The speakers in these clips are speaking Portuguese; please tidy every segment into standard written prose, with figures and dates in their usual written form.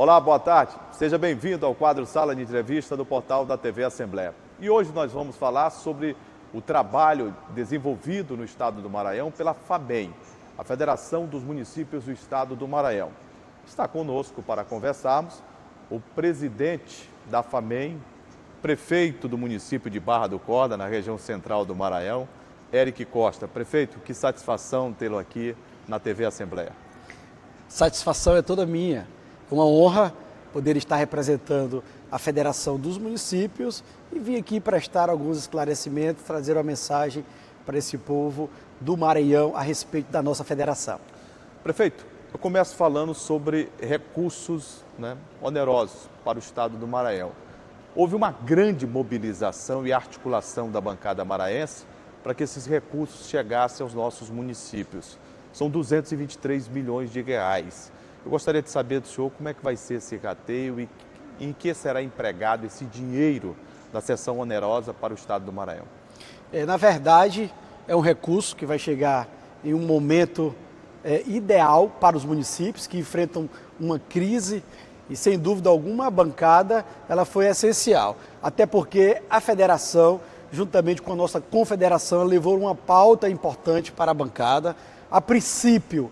Olá, boa tarde. Seja bem-vindo ao quadro Sala de Entrevista do portal da TV Assembleia. E hoje nós vamos falar sobre o trabalho desenvolvido no estado do Maranhão pela FAMEM, a Federação dos Municípios do Estado do Maranhão. Está conosco para conversarmos o presidente da FAMEM, prefeito do município de Barra do Corda, na região central do Maranhão, Eric Costa. Prefeito, que satisfação tê-lo aqui na TV Assembleia. Satisfação é toda minha. É uma honra poder estar representando a Federação dos Municípios e vir aqui prestar alguns esclarecimentos, trazer uma mensagem para esse povo do Maranhão a respeito da nossa federação. Prefeito, eu começo falando sobre recursos onerosos para o estado do Maranhão. Houve uma grande mobilização e articulação da bancada maranhense para que esses recursos chegassem aos nossos municípios. São 223 milhões de reais. Eu gostaria de saber do senhor como é que vai ser esse rateio e em que será empregado esse dinheiro da seção onerosa para o estado do Maranhão. Na verdade, é um recurso que vai chegar em um momento ideal para os municípios que enfrentam uma crise e, sem dúvida alguma, a bancada ela foi essencial. Até porque a federação, juntamente com a nossa confederação, levou uma pauta importante para a bancada. A princípio,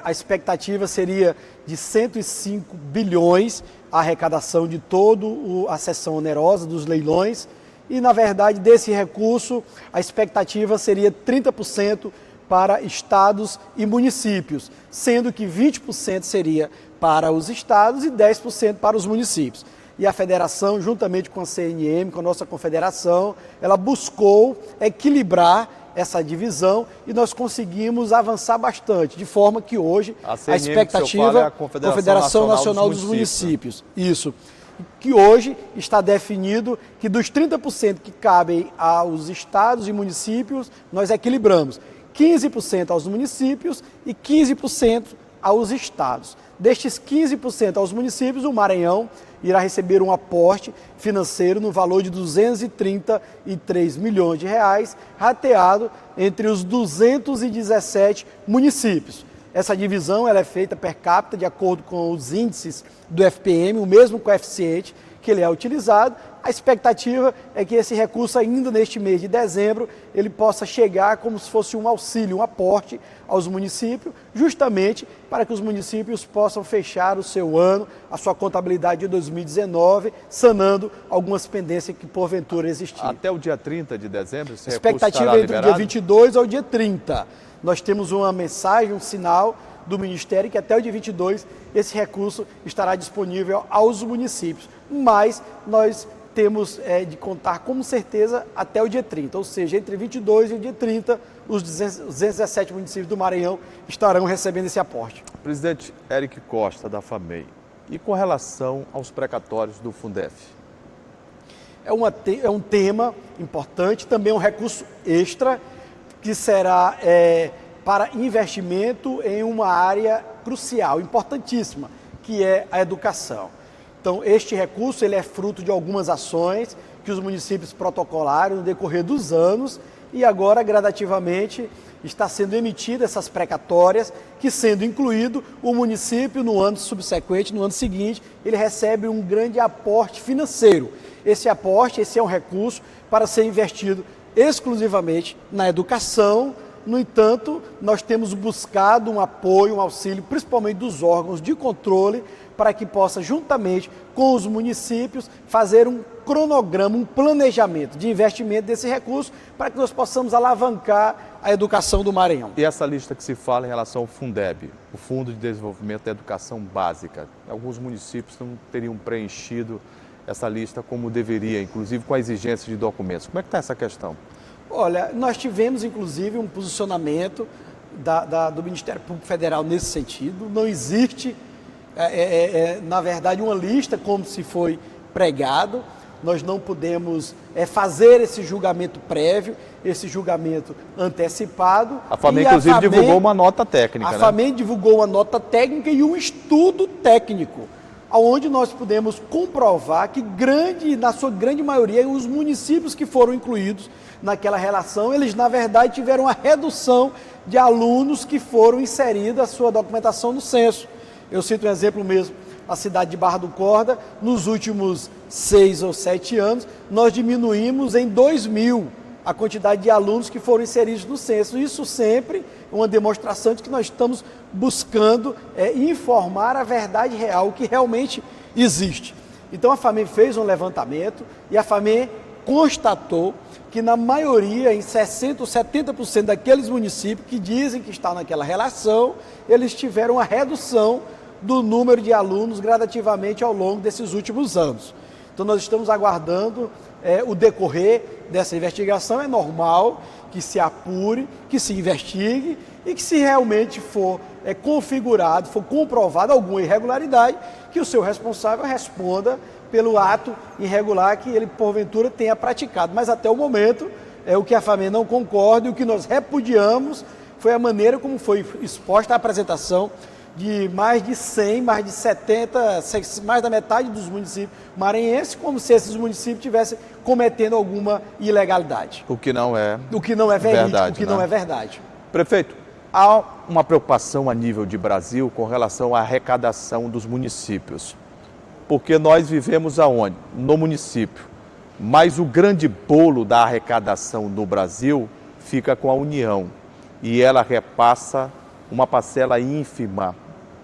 a expectativa seria de 105 bilhões a arrecadação de toda a seção onerosa dos leilões e, na verdade, desse recurso, a expectativa seria 30% para estados e municípios, sendo que 20% seria para os estados e 10% para os municípios. E a federação, juntamente com a CNM, com a nossa confederação, ela buscou equilibrar essa divisão e nós conseguimos avançar bastante, de forma que hoje a expectativa é a Confederação Nacional dos Municípios. Isso. Que hoje está definido que dos 30% que cabem aos estados e municípios, nós equilibramos 15% aos municípios e 15% aos estados. Destes 15% aos municípios, o Maranhão irá receber um aporte financeiro no valor de 233 milhões de reais, rateado entre os 217 municípios. Essa divisão ela é feita per capita de acordo com os índices do FPM, o mesmo coeficiente que ele é utilizado. A expectativa é que esse recurso ainda neste mês de dezembro ele possa chegar como se fosse um auxílio, um aporte aos municípios, justamente para que os municípios possam fechar o seu ano, a sua contabilidade de 2019, sanando algumas pendências que porventura existiam. Até o dia 30 de dezembro, esse recurso expectativa estará entre o dia 22 ao dia 30. Nós temos uma mensagem, um sinal do Ministério que até o dia 22 esse recurso estará disponível aos municípios, mas nós temos de contar com certeza até o dia 30, ou seja, entre 22 e o dia 30, os 217 municípios do Maranhão estarão recebendo esse aporte. Presidente Eric Costa, da FAMEM, e com relação aos precatórios do Fundef? É um tema importante, também um recurso extra, que será para investimento em uma área crucial, importantíssima, que é a educação. Então, este recurso ele é fruto de algumas ações que os municípios protocolaram no decorrer dos anos e agora, gradativamente, está sendo emitida essas precatórias, que sendo incluído, o município no ano subsequente, no ano seguinte, ele recebe um grande aporte financeiro. Esse aporte, esse é um recurso para ser investido exclusivamente na educação. No entanto, nós temos buscado um apoio, um auxílio, principalmente dos órgãos de controle, para que possa, juntamente com os municípios, fazer um cronograma, um planejamento de investimento desse recurso, para que nós possamos alavancar a educação do Maranhão. E essa lista que se fala em relação ao Fundeb, o Fundo de Desenvolvimento da Educação Básica, alguns municípios não teriam preenchido essa lista como deveria, inclusive com a exigência de documentos. Como é que está essa questão? Olha, nós tivemos inclusive um posicionamento do Ministério Público Federal nesse sentido. Não existe, na verdade, uma lista como se foi pregado. Nós não podemos fazer esse julgamento prévio, esse julgamento antecipado. A FAMEM, inclusive, divulgou uma nota técnica. A FAMEM divulgou uma nota técnica e um estudo técnico, onde nós podemos comprovar que na sua grande maioria, os municípios que foram incluídos naquela relação, eles na verdade tiveram uma redução de alunos que foram inseridos a sua documentação no censo. Eu cito um exemplo mesmo a cidade de Barra do Corda, nos últimos 6 ou 7 anos, nós diminuímos em 2.000 a quantidade de alunos que foram inseridos no censo. Isso sempre é uma demonstração de que nós estamos buscando informar a verdade real, o que realmente existe. Então a FAMEM fez um levantamento e a FAMEM constatou que na maioria, em 60% ou 70% daqueles municípios que dizem que estão naquela relação, eles tiveram uma redução do número de alunos gradativamente ao longo desses últimos anos. Então nós estamos aguardando o decorrer dessa investigação. É normal que se apure, que se investigue e que, se realmente for configurado, for comprovado alguma irregularidade, que o seu responsável responda pelo ato irregular que ele porventura tenha praticado. Mas até o momento, o que a FAMEM não concorda e o que nós repudiamos foi a maneira como foi exposta a apresentação de mais de 100, mais de 70, mais da metade dos municípios maranhenses, como se esses municípios estivessem cometendo alguma ilegalidade. O que não é verídico, o que não é verdade. Prefeito, há uma preocupação a nível de Brasil com relação à arrecadação dos municípios. Porque nós vivemos aonde? No município. Mas o grande bolo da arrecadação no Brasil fica com a União. E ela repassa uma parcela ínfima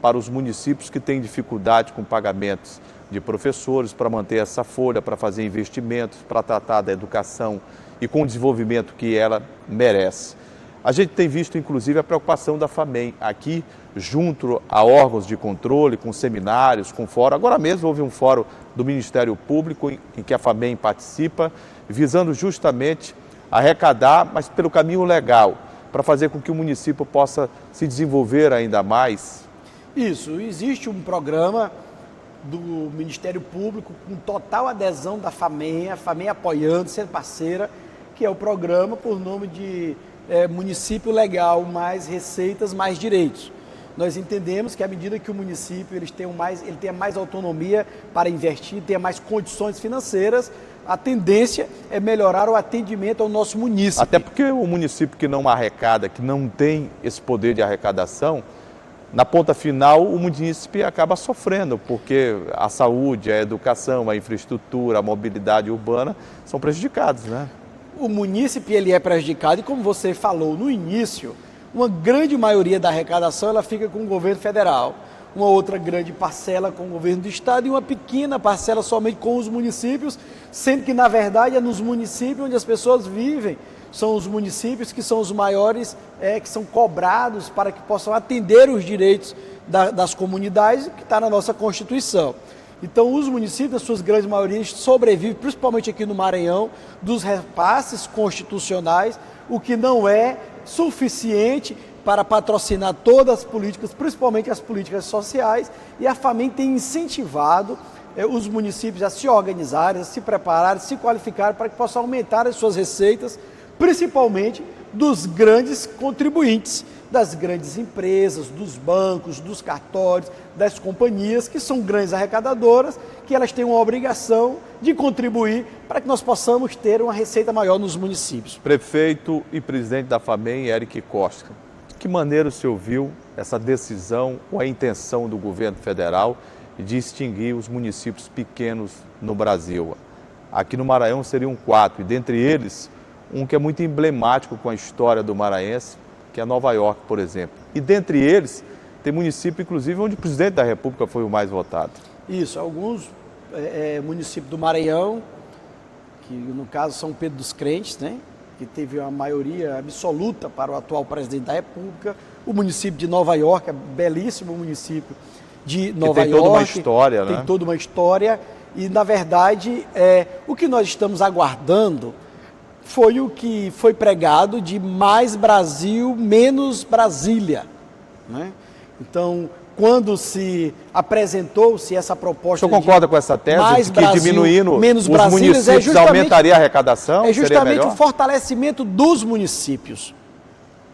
para os municípios que têm dificuldade com pagamentos de professores, para manter essa folha, para fazer investimentos, para tratar da educação e com o desenvolvimento que ela merece. A gente tem visto, inclusive, a preocupação da FAMEM aqui, junto a órgãos de controle, com seminários, com fórum. Agora mesmo houve um fórum do Ministério Público em que a FAMEM participa, visando justamente arrecadar, mas pelo caminho legal, para fazer com que o município possa se desenvolver ainda mais. Isso, existe um programa do Ministério Público com total adesão da FAMEM, a FAMEM apoiando, sendo parceira, que é o programa por nome de Município Legal, mais receitas, mais direitos. Nós entendemos que à medida que o município ele tenha mais autonomia para investir, tenha mais condições financeiras, a tendência é melhorar o atendimento ao nosso município. Até porque o município que não arrecada, que não tem esse poder de arrecadação, na ponta final o município acaba sofrendo, porque a saúde, a educação, a infraestrutura, a mobilidade urbana são prejudicados, né? O município ele é prejudicado e, como você falou no início, uma grande maioria da arrecadação ela fica com o governo federal, uma outra grande parcela com o governo do estado e uma pequena parcela somente com os municípios, sendo que, na verdade, é nos municípios onde as pessoas vivem, são os municípios que são os maiores, que são cobrados para que possam atender os direitos das comunidades, que está na nossa Constituição. Então, os municípios, nas suas grandes maiorias, sobrevivem, principalmente aqui no Maranhão, dos repasses constitucionais, o que não é suficiente para patrocinar todas as políticas, principalmente as políticas sociais, e a FAMEM tem incentivado os municípios a se organizarem, a se prepararem, a se qualificarem para que possam aumentar as suas receitas, principalmente dos grandes contribuintes, das grandes empresas, dos bancos, dos cartórios, das companhias, que são grandes arrecadadoras, que elas têm uma obrigação de contribuir para que nós possamos ter uma receita maior nos municípios. Prefeito e presidente da FAMEM, Eric Costa, de que maneira o senhor viu essa decisão ou a intenção do governo federal de extinguir os municípios pequenos no Brasil? Aqui no Maranhão seriam 4, e dentre eles, um que é muito emblemático com a história do maranhense, que é Nova York, por exemplo. E dentre eles, tem município, inclusive, onde o presidente da República foi o mais votado. Isso, alguns municípios do Maranhão, que no caso São Pedro dos Crentes, né, que teve uma maioria absoluta para o atual presidente da República, o município de Nova York, é belíssimo município de Nova York. Tem toda uma história, né? Tem toda uma história e, na verdade, o que nós estamos aguardando foi o que foi pregado de mais Brasil, menos Brasília, né? Então, quando se apresentou-se essa proposta... O senhor concorda com essa tese mais de que Brasil, diminuindo menos os Brasília, municípios aumentaria a arrecadação? É justamente o fortalecimento dos municípios.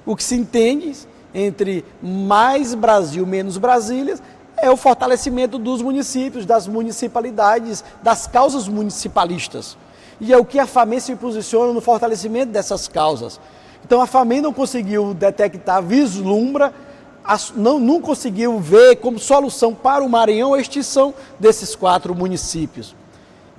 O que se entende entre mais Brasil, menos Brasília, é o fortalecimento dos municípios, das municipalidades, das causas municipalistas. E é o que a FAMEM se posiciona no fortalecimento dessas causas. Então a FAMEM não conseguiu detectar, vislumbra não conseguiu ver como solução para o Maranhão a extinção desses 4 municípios.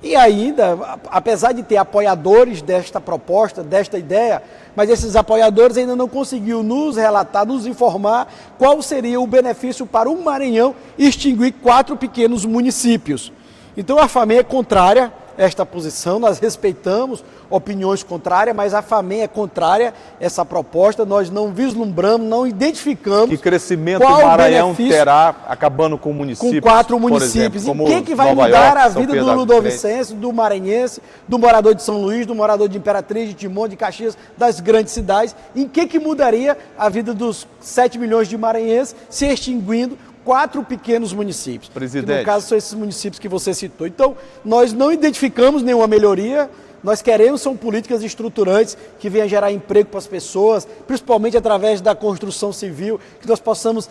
E ainda, apesar de ter apoiadores desta proposta, desta ideia, mas esses apoiadores ainda não conseguiram nos relatar, nos informar qual seria o benefício para o Maranhão extinguir 4 pequenos municípios. Então a FAMEM é contrária a esta posição, nós respeitamos opiniões contrárias, mas a FAMEM é contrária a essa proposta, nós não vislumbramos, não identificamos que crescimento o Maranhão terá acabando com municípios, com 4 municípios. Exemplo, e o que vai Nova mudar York, a vida do ludovicense, do maranhense, do morador de São Luís, do morador de Imperatriz, de Timon, de Caxias, das grandes cidades? Em que mudaria a vida dos 7 milhões de maranhenses se extinguindo 4 pequenos municípios? Presidente. Que no caso são esses municípios que você citou. Então, nós não identificamos nenhuma melhoria, nós queremos são políticas estruturantes que venham gerar emprego para as pessoas, principalmente através da construção civil, que nós possamos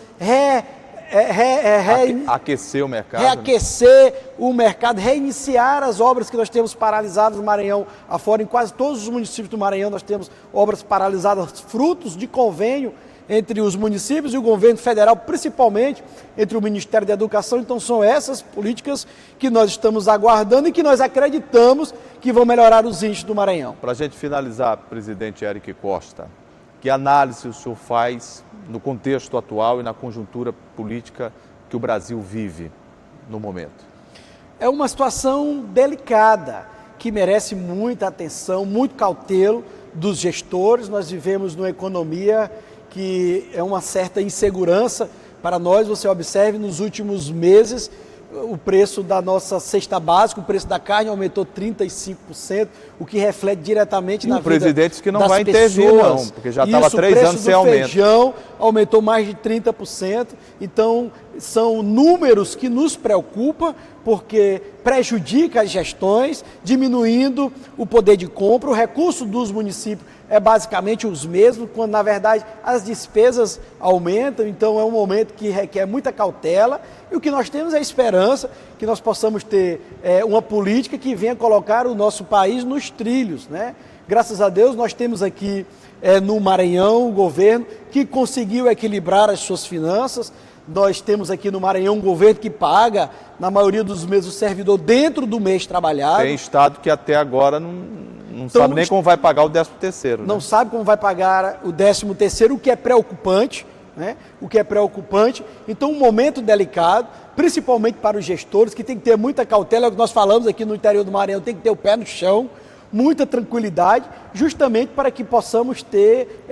aquecer o mercado. Reaquecer o mercado, reiniciar as obras que nós temos paralisadas no Maranhão afora. Em quase todos os municípios do Maranhão nós temos obras paralisadas, frutos de convênio entre os municípios e o governo federal, principalmente entre o Ministério da Educação. Então são essas políticas que nós estamos aguardando e que nós acreditamos que vão melhorar os índices do Maranhão. Para a gente finalizar, presidente Éric Costa, que análise o senhor faz no contexto atual e na conjuntura política que o Brasil vive no momento? É uma situação delicada, que merece muita atenção, muito cautelo dos gestores. Nós vivemos numa economia que é uma certa insegurança para nós. Você observe, nos últimos meses, o preço da nossa cesta básica, o preço da carne aumentou 35%, o que reflete diretamente na vida das pessoas. O presidente disse que não vai intervir, não, porque já estava 3 anos sem aumento. O feijão aumentou mais de 30%, então são números que nos preocupam, porque prejudica as gestões, diminuindo o poder de compra. O recurso dos municípios é basicamente os mesmos, quando na verdade as despesas aumentam. Então é um momento que requer muita cautela, e o que nós temos é a esperança que nós possamos ter uma política que venha colocar o nosso país nos trilhos, né? Graças a Deus nós temos aqui no Maranhão o governo que conseguiu equilibrar as suas finanças. Nós temos aqui no Maranhão um governo que paga, na maioria dos meses, o servidor dentro do mês trabalhado. Tem estado que até agora não sabe nem como vai pagar o 13º. Não sabe como vai pagar o 13º, o que é preocupante, né? O que é preocupante. Então, um momento delicado, principalmente para os gestores, que tem que ter muita cautela, é o que nós falamos aqui no interior do Maranhão, tem que ter o pé no chão, muita tranquilidade, justamente para que possamos ter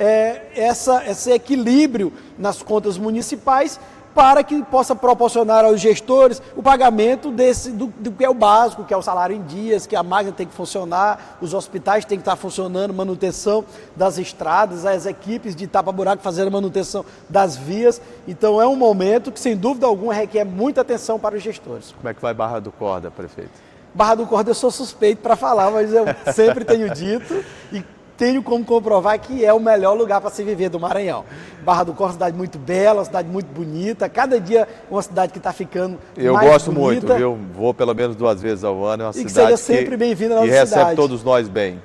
esse equilíbrio nas contas municipais, para que possa proporcionar aos gestores o pagamento do que é o básico, que é o salário em dias, que a máquina tem que funcionar, os hospitais têm que estar funcionando, manutenção das estradas, as equipes de tapa-buraco fazendo manutenção das vias. Então é um momento que, sem dúvida alguma, requer muita atenção para os gestores. Como é que vai Barra do Corda, prefeito? Barra do Corda eu sou suspeito para falar, mas eu sempre tenho dito e tenho como comprovar que é o melhor lugar para se viver do Maranhão. Barra do Corda é uma cidade muito bela, uma cidade muito bonita. Cada dia uma cidade que está ficando mais bonita. Eu gosto muito, viu? Vou pelo menos 2 vezes ao ano. É uma cidade seja sempre bem-vindo à nossa cidade. E recebe todos nós bem.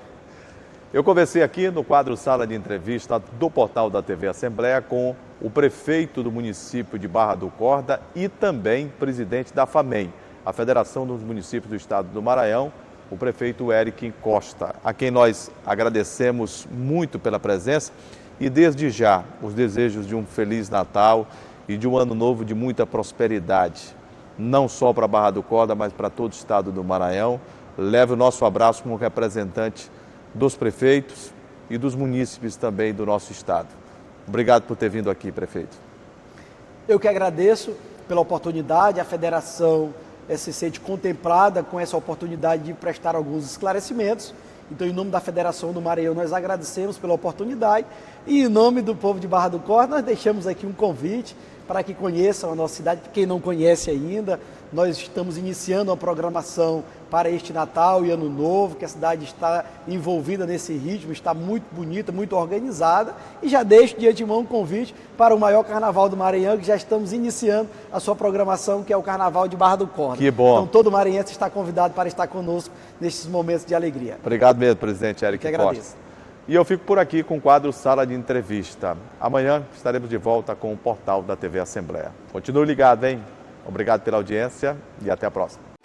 Eu conversei aqui no quadro Sala de Entrevista do portal da TV Assembleia com o prefeito do município de Barra do Corda e também presidente da FAMEM, a Federação dos Municípios do Estado do Maranhão, o prefeito Éric Costa, a quem nós agradecemos muito pela presença e desde já os desejos de um Feliz Natal e de um ano novo de muita prosperidade, não só para Barra do Corda, mas para todo o estado do Maranhão. Leve o nosso abraço como representante dos prefeitos e dos munícipes também do nosso estado. Obrigado por ter vindo aqui, prefeito. Eu que agradeço pela oportunidade, a federação se sente contemplada com essa oportunidade de prestar alguns esclarecimentos. Então, em nome da Federação do Maranhão, nós agradecemos pela oportunidade e, em nome do povo de Barra do Corda, nós deixamos aqui um convite para que conheçam a nossa cidade. Quem não conhece ainda, nós estamos iniciando uma programação para este Natal e Ano Novo, que a cidade está envolvida nesse ritmo, está muito bonita, muito organizada, e já deixo de antemão um convite para o maior carnaval do Maranhão, que já estamos iniciando a sua programação, que é o Carnaval de Barra do Corda. Que bom. Então todo maranhense está convidado para estar conosco nesses momentos de alegria. Obrigado mesmo, presidente Éric Costa. E eu fico por aqui com o quadro Sala de Entrevista. Amanhã estaremos de volta com o portal da TV Assembleia. Continue ligado, hein? Obrigado pela audiência e até a próxima.